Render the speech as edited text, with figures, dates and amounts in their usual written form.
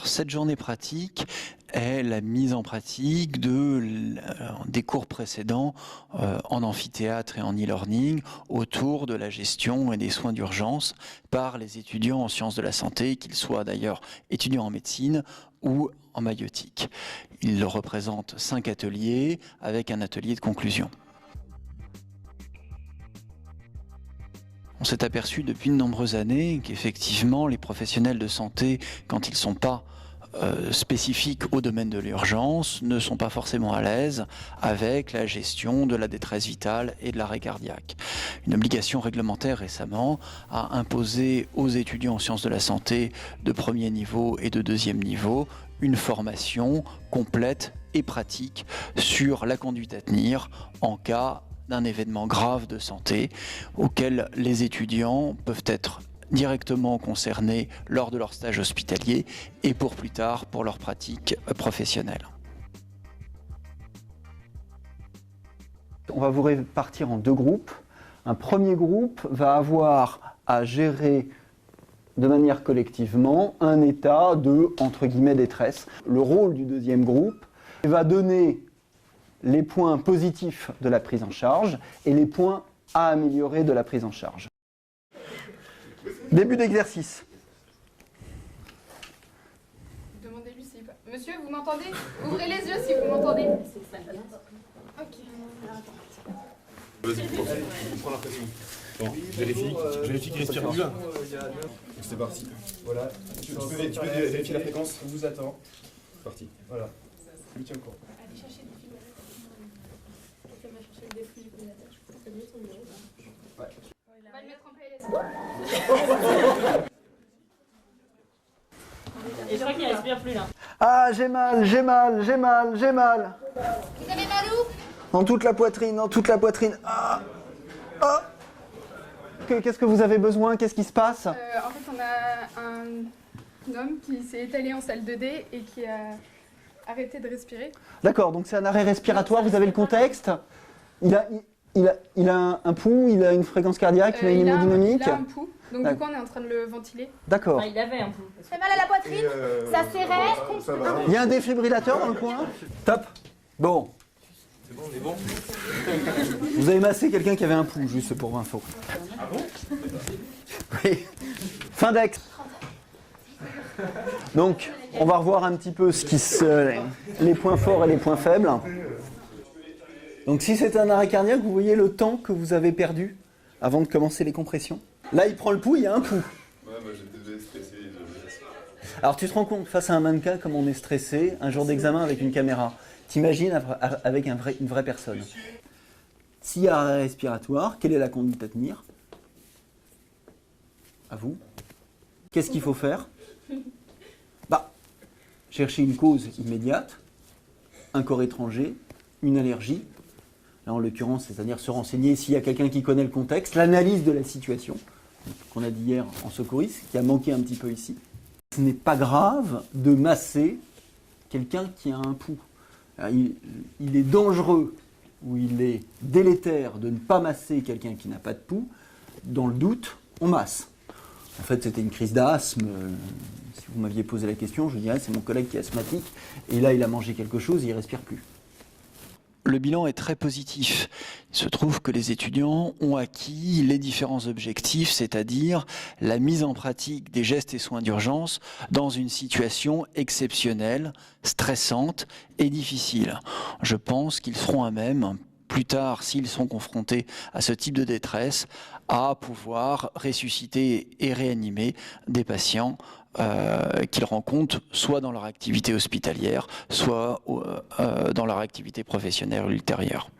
cette journée pratique est la mise en pratique des cours précédents en amphithéâtre et en e-learning autour de la gestion et des soins d'urgence par les étudiants en sciences de la santé, qu'ils soient d'ailleurs étudiants en médecine ou en maïeutique. Il représente 5 ateliers avec un atelier de conclusion. On s'est aperçu depuis de nombreuses années qu'effectivement les professionnels de santé, quand ils ne sont pas spécifiques au domaine de l'urgence, ne sont pas forcément à l'aise avec la gestion de la détresse vitale et de l'arrêt cardiaque. Une obligation réglementaire récemment a imposé aux étudiants en sciences de la santé de premier niveau et de deuxième niveau une formation complète et pratique sur la conduite à tenir en cas d'un événement grave de santé auquel les étudiants peuvent être directement concernés lors de leur stage hospitalier et pour plus tard pour leur pratique professionnelle. On va vous répartir en 2 groupes. Un premier groupe va avoir à gérer de manière collectivement un état de, entre guillemets, détresse. Le rôle du deuxième groupe va donner les points positifs de la prise en charge et les points à améliorer de la prise en charge. Début d'exercice. Demandez-lui si... Monsieur, vous m'entendez? Ouvrez les yeux si vous m'entendez. Ok. Vas-y, prends l'impression. Bon, vérifie qu'il respire bien. C'est parti. Voilà. Tu peux vérifier la fréquence? On vous attend. C'est parti. Voilà. Je tiens le cours. Allez chercher des fils. Elle va chercher le défibrillateur. Je pense que c'est mieux son numéro. Ouais. On va le mettre en PLS. Et je crois qu'il respire plus là. Ah, j'ai mal, j'ai mal, j'ai mal, j'ai mal. Vous avez mal où? Dans toute la poitrine, dans toute la poitrine. Ah, ah. Qu'est-ce que vous avez besoin? Qu'est-ce qui se passe? En fait, on a un homme qui s'est étalé en salle 2D et qui a arrêté de respirer. D'accord, donc c'est un arrêt respiratoire, vous avez le contexte? Il a un pouls, il a une fréquence cardiaque, il a une hémodynamique? Il a un pouls, donc du coup on est en train de le ventiler. D'accord. Enfin, il avait un pouls. Fait mal à la poitrine, ça serrait. Ça va. Il y a un défibrillateur dans le coin? Top. Bon. C'est bon, on est bon. Vous avez massé quelqu'un qui avait un pouls, juste pour info. Ah bon? Oui. Fin d'ex. Donc, on va revoir un petit peu les points forts et les points faibles. Donc, si c'est un arrêt cardiaque, vous voyez le temps que vous avez perdu avant de commencer les compressions. Là, il prend le pouls, il y a un pouls. Ouais, moi j'étais stressé. Alors, tu te rends compte, face à un mannequin, comme on est stressé, un jour d'examen avec une caméra. T'imagines avec une vraie personne. S'il y a arrêt respiratoire, quelle est la conduite à tenir? À vous. Qu'est-ce qu'il faut faire? Chercher une cause immédiate, un corps étranger, une allergie. Là, en l'occurrence, c'est-à-dire se renseigner s'il y a quelqu'un qui connaît le contexte, l'analyse de la situation, qu'on a dit hier en secourisme, qui a manqué un petit peu ici. Ce n'est pas grave de masser quelqu'un qui a un pouls. Il est dangereux ou il est délétère de ne pas masser quelqu'un qui n'a pas de pouls. Dans le doute, on masse. En fait, c'était une crise d'asthme. Si vous m'aviez posé la question, je dirais c'est mon collègue qui est asthmatique. Et là, il a mangé quelque chose et il ne respire plus. Le bilan est très positif. Il se trouve que les étudiants ont acquis les différents objectifs, c'est-à-dire la mise en pratique des gestes et soins d'urgence dans une situation exceptionnelle, stressante et difficile. Je pense qu'ils seront à même, plus tard, s'ils sont confrontés à ce type de détresse, à pouvoir ressusciter et réanimer des patients qu'ils rencontrent soit dans leur activité hospitalière, soit dans leur activité professionnelle ultérieure.